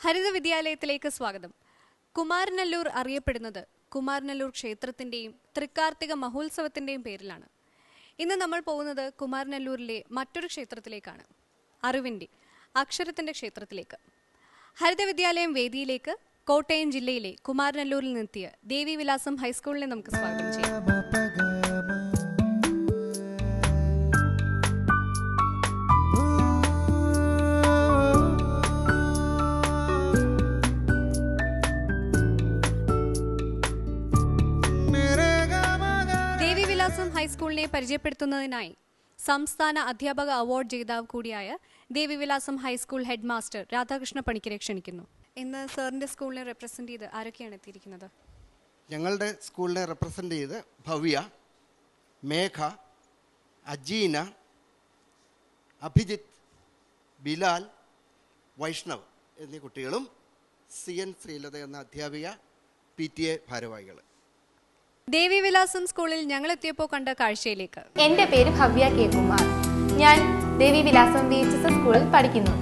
ഹരിത വിദ്യാലയത്തിലേക്ക് സ്വാഗതം. കുമാരനല്ലൂർ അറിയപ്പെടുന്നത് കുമാരനല്ലൂർ ക്ഷേത്രത്തിന്റെയും തൃക്കാർത്തിക മഹോത്സവത്തിന്റെയും പേരിലാണ്. ഇന്ന് നമ്മൾ പോകുന്നത് കുമാരനല്ലൂരിലെ മറ്റൊരു ക്ഷേത്രത്തിലേക്കാണ്, അറിവിന്റെ അക്ഷരത്തിന്റെ ക്ഷേത്രത്തിലേക്ക്. ഹരിത വിദ്യാലയം വേദിയിലേക്ക് കോട്ടയം ജില്ലയിലെ കുമാരനല്ലൂരിൽ നിന്നെത്തിയ ദേവിവിലാസം ഹൈസ്കൂളിനെ നമുക്ക് സ്വാഗതം ചെയ്യാം. ഹൈസ്കൂളിനെ പരിചയപ്പെടുത്തുന്നതിനായി സംസ്ഥാന അധ്യാപക അവാർഡ് ജേതാവ് കൂടിയായ Devivilasam high school head master Radhakrishna പണിക്കരെ ക്ഷണിക്കുന്നു. ഇന്ന് സാറിന്റെ സ്കൂളിനെ റെപ്രസെന്റ് ചെയ്ത് ആരൊക്കെയാണ് എത്തിയിരിക്കുന്നത്? ഞങ്ങളുടെ സ്കൂളിനെ റെപ്രസെന്റ് ചെയ്ത് ഭവ്യ, മേഘ, അജീന, അഭിജിത്ത്, ബിലാൽ, വൈഷ്ണവ് എന്നീ കുട്ടികളും CN ശ്രീലത എന്ന അധ്യാപിക, PTA ഭാരവാഹികൾ. ദേവിവിലാസം സ്കൂളിൽ ഞങ്ങൾ എത്തിയപ്പോൾ കണ്ട കാഴ്ചയിലേക്ക്. എൻ്റെ പേര് ഭവ്യ കെ കുമാർ. ഞാൻ ദേവിവിലാസം VHS സ്കൂളിൽ പഠിക്കുന്നു.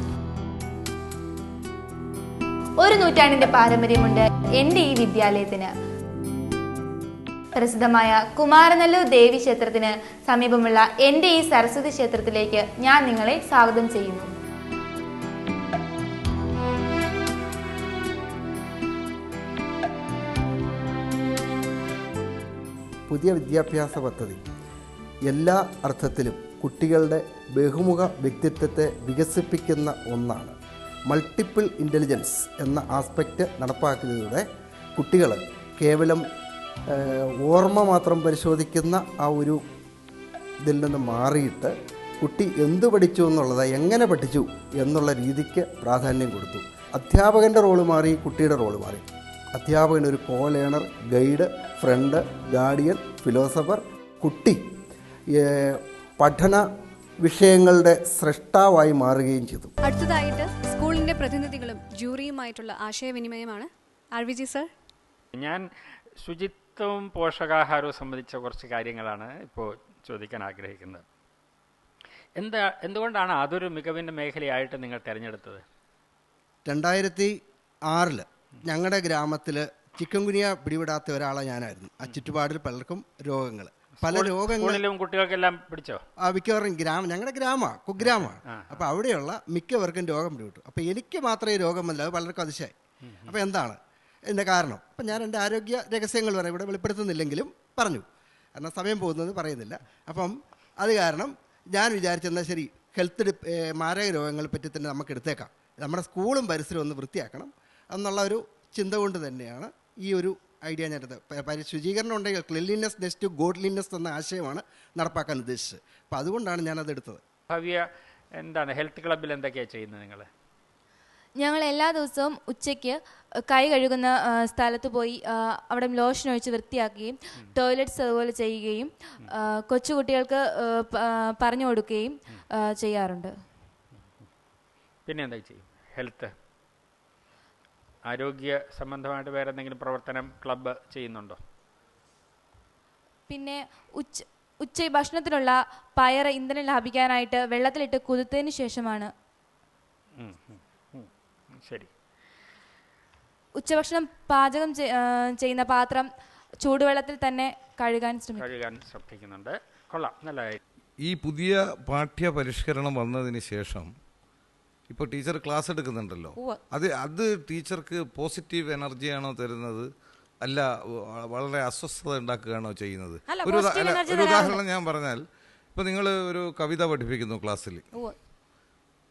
ഒരു നൂറ്റാണ്ടിന്റെ പാരമ്പര്യമുണ്ട് എൻ്റെ ഈ വിദ്യാലയത്തിന്. പ്രസിദ്ധമായ കുമാരനല്ലൂർ ദേവി ക്ഷേത്രത്തിന് സമീപമുള്ള എൻ്റെ ഈ സരസ്വതി ക്ഷേത്രത്തിലേക്ക് ഞാൻ നിങ്ങളെ സ്വാഗതം ചെയ്യുന്നു. പുതിയ വിദ്യാഭ്യാസ പദ്ധതി എല്ലാ അർത്ഥത്തിലും കുട്ടികളുടെ ബഹുമുഖ വ്യക്തിത്വത്തെ വികസിപ്പിക്കുന്ന ഒന്നാണ്. മൾട്ടിപ്പിൾ ഇൻ്റലിജൻസ് എന്ന ആസ്പെക്റ്റ് നടപ്പാക്കുന്നതിലൂടെ കുട്ടികൾ കേവലം ഓർമ്മ മാത്രം പരിശോധിക്കുന്ന ആ ഒരു ഇതിൽ നിന്ന് മാറിയിട്ട് കുട്ടി എന്തു പഠിച്ചു എന്നുള്ളത്, എങ്ങനെ പഠിച്ചു എന്നുള്ള രീതിക്ക് പ്രാധാന്യം കൊടുത്തു. അധ്യാപകൻ്റെ റോള് മാറി, കുട്ടിയുടെ റോള് മാറി. അധ്യാപകൻ ഒരു co learner, guide, friend, guardian, philosopher. കുട്ടി പഠന വിഷയങ്ങളുടെ സ്രഷ്ടാവായി മാറുകയും ചെയ്തു. അടുത്തതായിട്ട് സ്കൂളിന്റെ പ്രതിനിധികളും ജൂറിയുമായിട്ടുള്ള ആശയവിനിമയമാണ്. RVG സർ, ഞാൻ ശുചിത്വവും പോഷകാഹാരവും സംബന്ധിച്ച കുറച്ച് കാര്യങ്ങളാണ് ഇപ്പോൾ ചോദിക്കാൻ ആഗ്രഹിക്കുന്നത്. എന്തുകൊണ്ടാണ് അതൊരു മികവിൻ്റെ മേഖലയായിട്ട് നിങ്ങൾ തിരഞ്ഞെടുത്തത്? 2006 ഞങ്ങളുടെ ഗ്രാമത്തിൽ ചിക്കൻ ഗുനിയ പിടിവിടാത്ത ഒരാളെ ഞാനായിരുന്നു. ആ ചുറ്റുപാടിൽ പലർക്കും രോഗങ്ങൾ, പല രോഗങ്ങളും കുട്ടികൾക്കെല്ലാം പിടിച്ചോ? മിക്കവാറും ഞങ്ങളുടെ ഗ്രാമമാണ്, കുഗ്രാമമാണ്. അപ്പോൾ അവിടെയുള്ള മിക്കവർക്കും രോഗം പിടിവിട്ടു. അപ്പോൾ എനിക്ക് മാത്രമേ രോഗമല്ല, അത് പലർക്കും അതിശയായി. അപ്പോൾ എന്താണ് എൻ്റെ കാരണം? അപ്പം ഞാൻ എൻ്റെ ആരോഗ്യ രഹസ്യങ്ങൾ പറയാം, ഇവിടെ വെളിപ്പെടുത്തുന്നില്ലെങ്കിലും പറഞ്ഞു, കാരണം സമയം പോകുന്നത് പറയുന്നില്ല. അപ്പം അത് കാരണം ഞാൻ വിചാരിച്ചെന്നാൽ ശരി, ഹെൽത്ത് മാരക രോഗങ്ങളെ പറ്റി തന്നെ നമുക്ക് എടുത്തേക്കാം, നമ്മുടെ സ്കൂളും പരിസരവും ഒന്ന് വൃത്തിയാക്കണം എന്നുള്ള ഒരു ചിന്ത കൊണ്ട് തന്നെയാണ് ഈ ഒരു ഐഡിയ ഞാൻ എടുത്തത്. ശുചീകരണം ഉണ്ടെങ്കിൽ ക്ലീൻലിനെസ് നെക്സ്റ്റ് ടു ഗോഡ്ലിനെസ് എന്ന ആശയമാണ് നടപ്പാക്കാൻ ഉദ്ദേശിച്ചത്. അപ്പോൾ അതുകൊണ്ടാണ് ഞാനത് എടുത്തത്. ഭവ്യ, എന്താണ് ഹെൽത്ത് ക്ലബ്ബിൽ എന്തൊക്കെയാണ് ചെയ്യുന്നത് നിങ്ങൾ? ഞങ്ങൾ എല്ലാ ദിവസവും ഉച്ചയ്ക്ക് കൈ കഴുകുന്ന സ്ഥലത്ത് പോയി അവിടെ ലോഷൻ ഒഴിച്ച് വൃത്തിയാക്കുകയും ടോയ്ലറ്റ്സ് അതുപോലെ ചെയ്യുകയും കൊച്ചുകുട്ടികൾക്ക് പറഞ്ഞു കൊടുക്കുകയും ചെയ്യാറുണ്ട്. പിന്നെ എന്താ ചെയ്യും? ഹെൽത്ത് ആരോഗ്യ സംബന്ധമായിട്ട് വേറെ എന്തെങ്കിലും പ്രവർത്തനം ക്ലബ്ബ് ചെയ്യുന്നുണ്ടോ? പിന്നെ ഉച്ച ഭക്ഷണത്തിനുള്ള പയർ ഇന്ധനം ലാഭിക്കാനായിട്ട് വെള്ളത്തിലിട്ട് കുതിർത്തതിന് ശേഷമാണ് ശരി ഉച്ചഭക്ഷണം പാചകം ചെയ്യുന്ന പാത്രം ചൂടുവെള്ളത്തിൽ തന്നെ കഴുകാൻ ശ്രദ്ധിക്കുന്നുണ്ട്. കൊള്ളാം, നല്ലതായി. ഈ പുതിയ പാഠ്യ പരിഷ്കരണം വന്നതിന് ശേഷം ഇപ്പോൾ ടീച്ചർ ക്ലാസ് എടുക്കുന്നുണ്ടല്ലോ, അത് ടീച്ചർക്ക് പോസിറ്റീവ് എനർജിയാണോ തരുന്നത്, അല്ല വളരെ അസ്വസ്ഥത ഉണ്ടാക്കുകയാണോ ചെയ്യുന്നത്? ഒരു ഉദാഹരണം ഞാൻ പറഞ്ഞാൽ, ഇപ്പോൾ നിങ്ങൾ ഒരു കവിത പഠിപ്പിക്കുന്നു ക്ലാസ്സിൽ,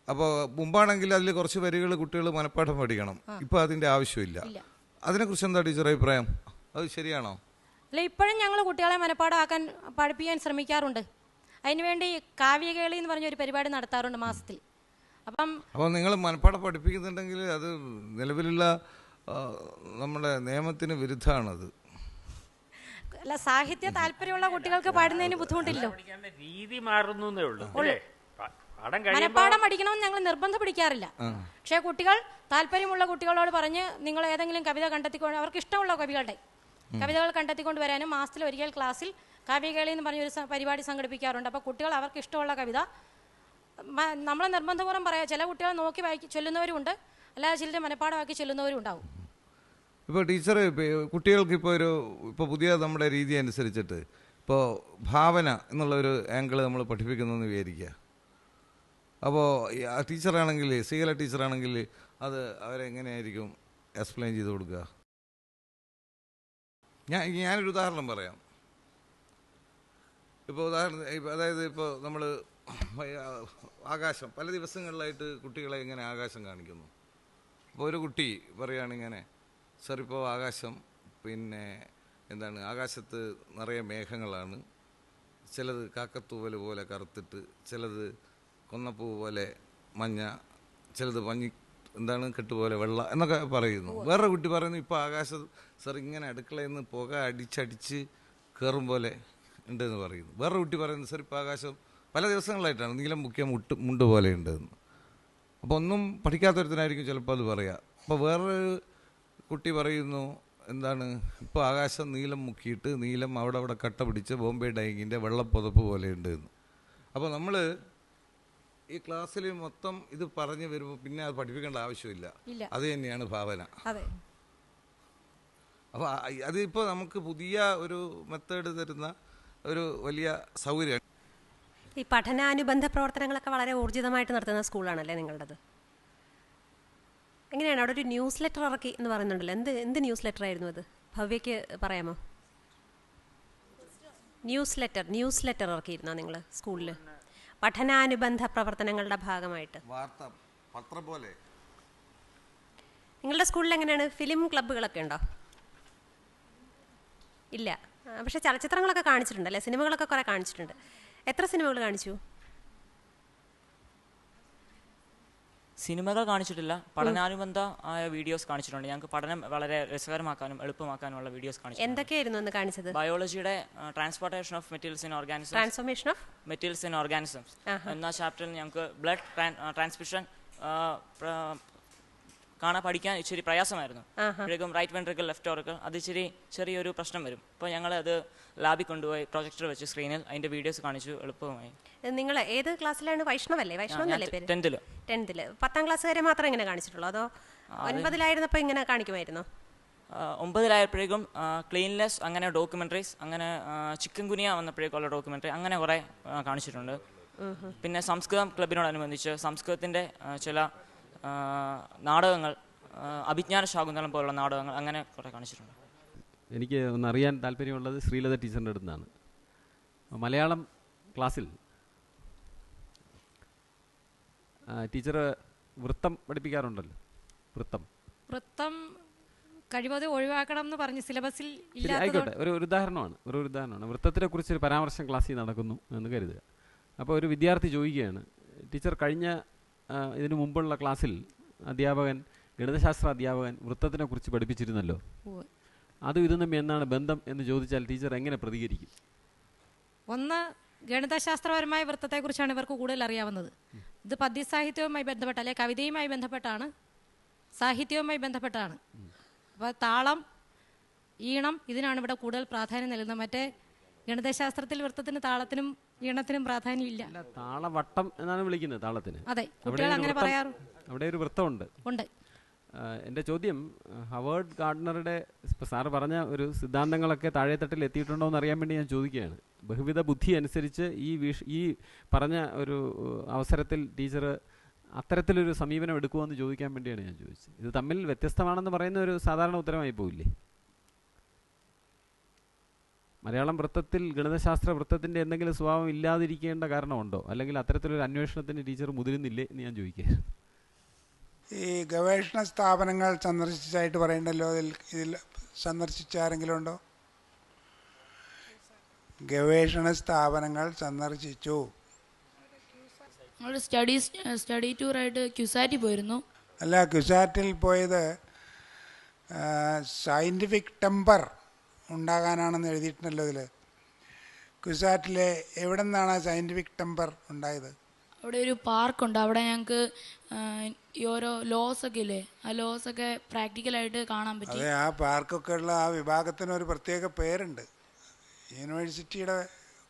അപ്പോൾ മുമ്പാണെങ്കിൽ അതിൽ കുറച്ച് വരികൾ കുട്ടികൾ മനഃപ്പാഠം പഠിക്കണം, ഇപ്പോൾ അതിൻ്റെ ആവശ്യമില്ല. അതിനെക്കുറിച്ച് എന്താ ടീച്ചർ അഭിപ്രായം? അത് ശരിയാണോ? അല്ല, ഇപ്പോഴും ഞങ്ങൾ കുട്ടികളെ മനഃപ്പാഠമാക്കാൻ പഠിപ്പിക്കാൻ ശ്രമിക്കാറുണ്ട്. അതിനുവേണ്ടി കാവ്യകേളി എന്ന് പറഞ്ഞൊരു പരിപാടി നടത്താറുണ്ട് മാസത്തിൽ. അപ്പോൾ നിങ്ങൾ മനഃപ്പാഠം പഠിപ്പിക്കുന്നുണ്ടെങ്കിൽ അത് നിലവിലുള്ള നമ്മുടെ നിയമത്തിന് വിരുദ്ധമാണത്. അല്ല, സാഹിത്യ താല്പര്യമുള്ള കുട്ടികൾക്ക് പാടുന്നതിന് ബുദ്ധിമുട്ടില്ലോ, രീതി മാറുന്നേ ഉള്ളൂ. മനഃപ്പാഠം പഠിക്കണമെന്ന് ഞങ്ങൾ നിർബന്ധം പിടിക്കാറില്ല. പക്ഷേ കുട്ടികൾ താല്പര്യമുള്ള കുട്ടികളോട് പറഞ്ഞ് നിങ്ങൾ ഏതെങ്കിലും കവിത കണ്ടെത്തിക്കൊണ്ട്, അവർക്ക് ഇഷ്ടമുള്ള കവിതകൾ കണ്ടെത്തിക്കൊണ്ട് വരാനും മാസത്തിൽ ഒരിക്കൽ ക്ലാസ്സിൽ കാവ്യകേളി എന്ന് പറഞ്ഞൊരു പരിപാടി സംഘടിപ്പിക്കാറുണ്ട്. അപ്പോൾ കുട്ടികൾ അവർക്ക് ഇഷ്ടമുള്ള കവിത നമ്മൾ നിർബന്ധപൂർവ്വം പറയാം. ചില കുട്ടികൾ നോക്കി ചൊല്ലുന്നവരുമുണ്ട്, അല്ലാതെ ചിലർ മനഃപ്പാടമാക്കി ചെല്ലുന്നവരും ഉണ്ടാവും. ഇപ്പോൾ ടീച്ചർ കുട്ടികൾക്ക് ഇപ്പോൾ പുതിയ നമ്മുടെ രീതി അനുസരിച്ചിട്ട് ഇപ്പോൾ ഭാവന എന്നുള്ളൊരു ആംഗിൾ നമ്മൾ പഠിപ്പിക്കുന്നതെന്ന് വിചാരിക്കുക. അപ്പോൾ ടീച്ചറാണെങ്കിൽ, ശ്രീകല ടീച്ചറാണെങ്കിൽ അത് അവരെങ്ങനെയായിരിക്കും എക്സ്പ്ലെയിൻ ചെയ്ത് കൊടുക്കുക? ഞാനൊരു ഉദാഹരണം പറയാം. ഇപ്പോൾ അതായത് ഇപ്പോൾ നമ്മൾ ആകാശം പല ദിവസങ്ങളിലായിട്ട് കുട്ടികളെ ഇങ്ങനെ ആകാശം കാണിക്കുന്നു. അപ്പോൾ ഒരു കുട്ടി പറയുകയാണിങ്ങനെ, സർ ഇപ്പോൾ ആകാശം ആകാശത്ത് നിറയെ മേഘങ്ങളാണ്, ചിലത് കാക്കത്തൂവൽ പോലെ കറുത്തിട്ട്, ചിലത് കൊന്നപ്പൂ പോലെ മഞ്ഞ, ചിലത് കെട്ടുപോലെ വെള്ള എന്നൊക്കെ പറയുന്നു. വേറൊരു കുട്ടി പറയുന്നു, ഇപ്പോൾ ആകാശം സർ ഇങ്ങനെ അടുക്കളയിൽ നിന്ന് പുക അടിച്ചടിച്ച് കയറും പോലെ ഉണ്ടെന്ന് പറയുന്നു. വേറൊരു കുട്ടി പറയുന്നു, സർ ഇപ്പോൾ ആകാശം പല ദിവസങ്ങളായിട്ടാണ് നീലം മുക്കിയ മുണ്ട് പോലെ ഉണ്ടെന്ന്. അപ്പോൾ ഒന്നും പഠിക്കാത്തൊരുത്തനായിരിക്കും ചിലപ്പോൾ അത് പറയുക. അപ്പോൾ വേറൊരു കുട്ടി പറയുന്നു, ഇപ്പോൾ ആകാശം നീലം മുക്കിയിട്ട് നീലം അവിടെ കട്ട പിടിച്ച് ബോംബെ ഡൈങ്ങിൻ്റെ വെള്ളപ്പുതപ്പ് പോലെ ഉണ്ട് എന്ന്. അപ്പോൾ നമ്മൾ ഈ ക്ലാസ്സിൽ മൊത്തം ഇത് പറഞ്ഞു വരുമ്പോൾ പിന്നെ അത് പഠിപ്പിക്കേണ്ട ആവശ്യമില്ല. അത് തന്നെയാണ് ഭാവന. അപ്പോൾ അതിപ്പോൾ നമുക്ക് പുതിയ ഒരു മെത്തേഡ് തരുന്ന ഒരു വലിയ സൗകര്യം. ഈ പഠനാനുബന്ധ പ്രവർത്തനങ്ങളൊക്കെ വളരെ ഊർജിതമായിട്ട് നടത്തുന്ന സ്കൂളാണല്ലേ നിങ്ങളുടേത്? എങ്ങനെയാണ് അവിടെ ഒരു ന്യൂസ് ലെറ്റർ ഇറക്കി എന്ന് പറയുന്നുണ്ടല്ലോ, എന്ത് ന്യൂസ് ലെറ്റർ ആയിരുന്നു അത്? ഭവ്യയ്ക്ക് പറയാമോ? ന്യൂസ് ലെറ്റർ ഇറക്കിയിരുന്നോ നിങ്ങൾ സ്കൂളിൽ പഠനാനുബന്ധ പ്രവർത്തനങ്ങളുടെ ഭാഗമായിട്ട്? പത്രം പോലെ. നിങ്ങളുടെ സ്കൂളിൽ എങ്ങനെയാണ്, ഫിലിം ക്ലബ്ബുകളൊക്കെ ഉണ്ടോ? ഇല്ല. പക്ഷേ ചലച്ചിത്രങ്ങളൊക്കെ കാണിച്ചിട്ടുണ്ടല്ലേ, സിനിമകളൊക്കെ കുറേ കാണിച്ചിട്ടുണ്ട്. എത്ര സിനിമകൾ കാണിച്ചു? സിനിമകൾ കാണിച്ചിട്ടില്ല, പഠനാനുബന്ധ ആയ വീഡിയോസ് കാണിച്ചിട്ടുണ്ട്. ഞങ്ങൾക്ക് പഠനം വളരെ രസകരമാക്കാനും എളുപ്പമാക്കാനുമുള്ള വീഡിയോസ് കാണിച്ചു. എന്തൊക്കെയായിരുന്നു അന്ന് കാണിച്ചത്? ബയോളജിയുടെ transportation of materials in organism, transformation of materials in organisms എന്ന ചാപ്റ്ററിൽ ഞങ്ങൾക്ക് ബ്ലഡ് ട്രാൻസ്മിഷൻ പഠിക്കാൻ ഇച്ചിരി പ്രയാസമായിരുന്നു. അപ്പോഴേക്കും റൈറ്റ് വെൻട്രിക്കിൾ ലെഫ്റ്റ് ഓറിക്കിൾ അത് ഇച്ചിരി ചെറിയൊരു പ്രശ്നം വരും. അപ്പോൾ ഞങ്ങൾ അത് ലാബിൽ കൊണ്ടുപോയി പ്രൊജക്ടർ വെച്ച് സ്ക്രീനിൽ അതിന്റെ വീഡിയോസ് കാണിച്ചു, എളുപ്പമായി. നിങ്ങൾ ഏത് ക്ലാസ്സിലാണ്? വൈഷ്ണവല്ലേ? വൈഷ്ണവല്ലേ പേര്? 10th. 10ാം ക്ലാസ് വരെ മാത്രമേ ഇങ്ങനെ കാണിച്ചിട്ടുള്ളൂ, അതോ 9ലായിരുന്നപ്പോൾ ഇങ്ങനെ കാണിക്കുമായിരുന്നോ? 9ലായപ്പോഴേക്കും ക്ലീൻലെസ്, അങ്ങനെ ഡോക്യുമെന്ററീസ്, അങ്ങനെ ചിക്കൻ ഗുനിയ വന്നപ്പോഴേക്കുള്ള ഡോക്യുമെന്ററി, അങ്ങനെ കുറെ കാണിച്ചിട്ടുണ്ട്. പിന്നെ സംസ്കൃതം ക്ലബിനോടനുബന്ധിച്ച് സംസ്കൃതത്തിന്റെ ചില നാടകങ്ങൾ, അഭിജ്ഞാന ശാകുന്തളം പോലുള്ള നാടകങ്ങൾ, അങ്ങനെ കുറെ കാണിച്ചിട്ടുണ്ട്. എനിക്ക് ഒന്നറിയാൻ താല്പര്യമുള്ളത് ശ്രീലത ടീച്ചറിൻ്റെ അടുത്ത് നിന്നാണ്. മലയാളം ക്ലാസ്സിൽ ടീച്ചർ വൃത്തം പഠിപ്പിക്കാറുണ്ടല്ലോ. വൃത്തം കഴിവതും ഒഴിവാക്കണം എന്ന് പറഞ്ഞ് സിലബസിൽ ആയിക്കോട്ടെ, ഒരു ഉദാഹരണമാണ്. വൃത്തത്തിനെ കുറിച്ചൊരു പരാമർശം ക്ലാസ്സിൽ നടക്കുന്നു എന്ന് കരുതുക. അപ്പോൾ ഒരു വിദ്യാർത്ഥി ചോദിക്കുകയാണ്, ടീച്ചർ കഴിഞ്ഞ ഇതിനു മുമ്പുള്ള ക്ലാസ്സിൽ ഗണിതശാസ്ത്ര അധ്യാപകൻ വൃത്തത്തിനെ കുറിച്ച് പഠിപ്പിച്ചിരുന്നല്ലോ, അതും ഇതും തമ്മിൽ എന്താണ് ബന്ധം എന്ന് ചോദിച്ചാൽ ടീച്ചർ എങ്ങനെ പ്രതികരിക്കും? ഒന്ന്, ഗണിതശാസ്ത്രപരമായ വൃത്തത്തെക്കുറിച്ചാണ് ഇവർക്ക് കൂടുതൽ അറിയാവുന്നത്. ഇത് പദ്യസാഹിത്യവുമായി ബന്ധപ്പെട്ട, അല്ലെങ്കിൽ കവിതയുമായി ബന്ധപ്പെട്ടാണ്, സാഹിത്യവുമായി ബന്ധപ്പെട്ടാണ്. അപ്പോൾ താളം, ഈണം, ഇതിനാണ് ഇവിടെ കൂടുതൽ പ്രാധാന്യം നൽകുന്നത്. മറ്റേ ഗണിതശാസ്ത്രത്തിൽ വൃത്തത്തിന് താളത്തിനും ഈണത്തിനും പ്രാധാന്യം ഇല്ല. താളവട്ടം എന്നാണ് വിളിക്കുന്നത് താളത്തിന്. അതെ, കുട്ടികൾ അങ്ങനെ പറയാറ്. അവിടെ ഒരു വൃത്തമുണ്ട്. എൻ്റെ ചോദ്യം, ഹവേർഡ് ഗാർഡനറുടെ സാറ് പറഞ്ഞ ഒരു സിദ്ധാന്തങ്ങളൊക്കെ താഴെത്തട്ടിൽ എത്തിയിട്ടുണ്ടോ എന്ന് അറിയാൻ വേണ്ടി ഞാൻ ചോദിക്കുകയാണ്. ബഹുവിധ ബുദ്ധി അനുസരിച്ച് ഈ പറഞ്ഞ ഒരു അവസരത്തിൽ ടീച്ചർ അത്തരത്തിലൊരു സമീപനം എടുക്കുമോ എന്ന് ചോദിക്കാൻ വേണ്ടിയാണ് ഞാൻ ചോദിച്ചത്. ഇത് തമ്മിൽ വ്യത്യസ്തമാണെന്ന് പറയുന്ന ഒരു സാധാരണ ഉത്തരമായി പോവില്ലേ? മലയാളം വൃത്തത്തിൽ ഗണിതശാസ്ത്ര വൃത്തത്തിൻ്റെ എന്തെങ്കിലും സ്വഭാവം ഇല്ലാതിരിക്കേണ്ട കാരണമുണ്ടോ, അല്ലെങ്കിൽ അത്തരത്തിലൊരു അന്വേഷണത്തിന് ടീച്ചർ മുതിരുന്നില്ലേ എന്ന് ഞാൻ ചോദിക്കുകയാണ്. ഈ ഗവേഷണ സ്ഥാപനങ്ങൾ സന്ദർശിച്ചായിട്ട് പറയണ്ടല്ലോ, ഇതിൽ സന്ദർശിച്ച ആരെങ്കിലും ഉണ്ടോ? ഗവേഷണ സ്ഥാപനങ്ങൾ സന്ദർശിച്ചു. സ്റ്റഡി ടൂറായിട്ട് ക്യുസാറ്റിൽ പോയിരുന്നു. അല്ല, ക്യുസാറ്റിൽ പോയത് സയൻറ്റിഫിക് ടെമ്പർ ഉണ്ടാകാനാണെന്ന് എഴുതിയിട്ടുണ്ടല്ലോ ഇതിൽ. ക്യുസാറ്റിലെ എവിടെ നിന്നാണ് സയൻറ്റിഫിക് ടെമ്പർ ഉണ്ടായത്? അവിടെ ഒരു പാർക്കുണ്ട്, അവിടെ ഞങ്ങൾക്ക് ഈ ഓരോ ലോസ് ഒക്കെ ഇല്ലേ, ആ ലോസ് ഒക്കെ പ്രാക്ടിക്കലായിട്ട് കാണാൻ പറ്റി. അതെ, ആ പാർക്കൊക്കെ ഉള്ള ആ വിഭാഗത്തിന് ഒരു പ്രത്യേക പേരുണ്ട്. യൂണിവേഴ്സിറ്റിയുടെ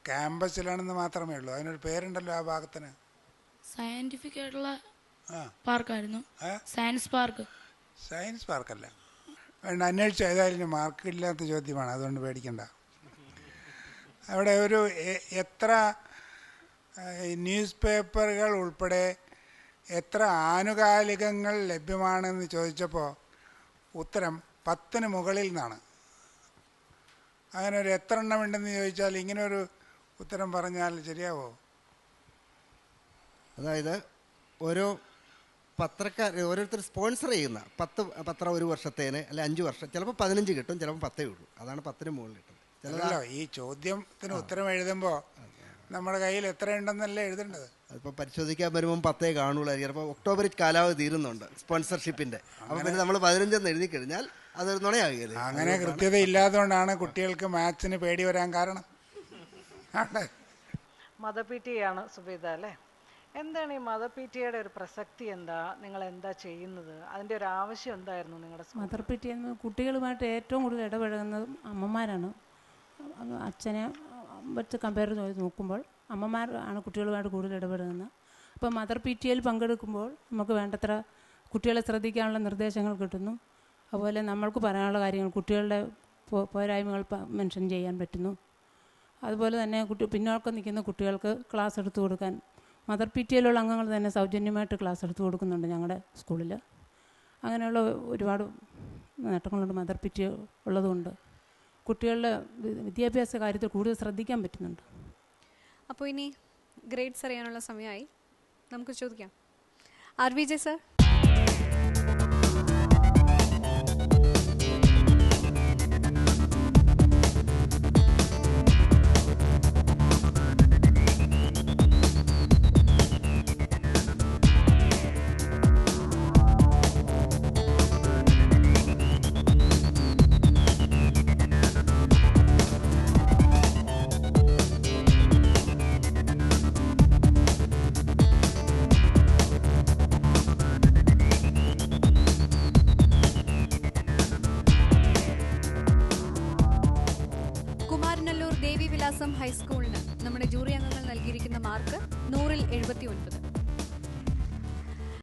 ക്യാമ്പസിലാണെന്ന് മാത്രമേ ഉള്ളൂ, അതിനൊരു പേരുണ്ടല്ലോ ആ ഭാഗത്തിന്. സയൻറ്റിഫിക് ആയിട്ടുള്ള പാർക്കായിരുന്നു. Science park. സയൻസ് പാർക്കല്ല, വേണ്ട, അന്വേഷിച്ചു. ഏതായാലും മാർക്കില്ലാത്ത ചോദ്യമാണ്, അതുകൊണ്ട് പേടിക്കണ്ട. അവിടെ ഒരു എത്ര ന്യൂസ് പേപ്പറുകൾ ഉൾപ്പെടെ എത്ര ആനുകാലികങ്ങൾ ലഭ്യമാണെന്ന് ചോദിച്ചപ്പോൾ ഉത്തരം 10 മുകളിൽ നിന്നാണ്. അങ്ങനെ ഒരു എത്ര എണ്ണം ഉണ്ടെന്ന് ചോദിച്ചാൽ ഇങ്ങനെ ഒരു ഉത്തരം പറഞ്ഞാൽ ശരിയാവോ? അതായത് ഓരോ ഓരോരുത്തർ സ്പോൺസർ ചെയ്യുന്ന 10 പത്രം ഒരു വർഷത്തേന് അല്ലെ 5 വർഷം, ചിലപ്പോൾ 15 കിട്ടും, ചിലപ്പോൾ 10 ഉള്ളൂ. അതാണ് 10 മുകളിൽ കിട്ടുന്നത്. അല്ലല്ലോ, ഈ ചോദ്യത്തിന് ഉത്തരം എഴുതുമ്പോൾ നമ്മുടെ കയ്യിൽ എത്ര ഉണ്ടെന്നല്ലേ എഴുതേണ്ടത്. അതിപ്പോൾ പരിശോധിക്കാൻ വരുമ്പോൾ 10 കാണുള്ളായിരിക്കും. ചിലപ്പോൾ ഒക്ടോബറിൽ കാലാവധി തീരുന്നുണ്ട് സ്പോൺസർഷിപ്പിൻ്റെ. അപ്പോൾ പിന്നെ നമ്മൾ 15 എഴുതി കഴിഞ്ഞാൽ അതൊരു നുണയാകുകയല്ലേ. അങ്ങനെ കൃത്യത ഇല്ലാത്തതുകൊണ്ടാണ് കുട്ടികൾക്ക് മാത്സിന് പേടി വരാൻ കാരണം. മദർ പി ടി ആണ് സുബൈദ അല്ലേ? എന്താണ് ഈ മദർ പി ടിയുടെ ഒരു പ്രസക്തി? എന്താ, നിങ്ങൾ എന്താ ചെയ്യുന്നത്? അതിൻ്റെ ഒരു ആവശ്യം എന്തായിരുന്നു നിങ്ങളുടെ? മദർ പി ടി എന്ന് കുട്ടികളുമായിട്ട് ഏറ്റവും കൂടുതൽ ഇടപഴകുന്നതും അമ്മമാരാണ്. അച്ഛനെ വെച്ച് കമ്പയർ ചെയ്ത് നോക്കുമ്പോൾ അമ്മമാർ ആണ് കുട്ടികളുമായിട്ട് കൂടുതൽ ഇടപെടുന്നത്. അപ്പോൾ മദർ പി ടി എയിൽ പങ്കെടുക്കുമ്പോൾ നമുക്ക് വേണ്ടത്ര കുട്ടികളെ ശ്രദ്ധിക്കാനുള്ള നിർദ്ദേശങ്ങൾ കിട്ടുന്നു. അതുപോലെ നമ്മൾക്ക് പറയാനുള്ള കാര്യങ്ങൾ, കുട്ടികളുടെ പോരായ്മകൾ മെൻഷൻ ചെയ്യാൻ പറ്റുന്നു. അതുപോലെ തന്നെ പിന്നോക്കം നിൽക്കുന്ന കുട്ടികൾക്ക് ക്ലാസ് എടുത്തു കൊടുക്കാൻ മദർ പി ടി എയിലുള്ള അംഗങ്ങൾ തന്നെ സൗജന്യമായിട്ട് ക്ലാസ് എടുത്തു കൊടുക്കുന്നുണ്ട് ഞങ്ങളുടെ സ്കൂളിൽ. അങ്ങനെയുള്ള ഒരുപാട് നേട്ടങ്ങളുണ്ട് മദർ പി ടി ഉള്ളതുകൊണ്ട്. കുട്ടികളുടെ വിദ്യാഭ്യാസ കാര്യത്തിൽ കൂടുതൽ ശ്രദ്ധിക്കാൻ പറ്റുന്നുണ്ട്. അപ്പോൾ ഇനി ഗ്രേഡ്സ് അറിയാനുള്ള സമയമായി. നമുക്ക് ചോദിക്കാം. RVJ sir. ദേവി വിലാസം ഹൈസ്കൂളിന് നമ്മുടെ ജൂറി അംഗങ്ങൾ നൽകിയിരിക്കുന്ന മാർക്ക് 100-ൽ 79.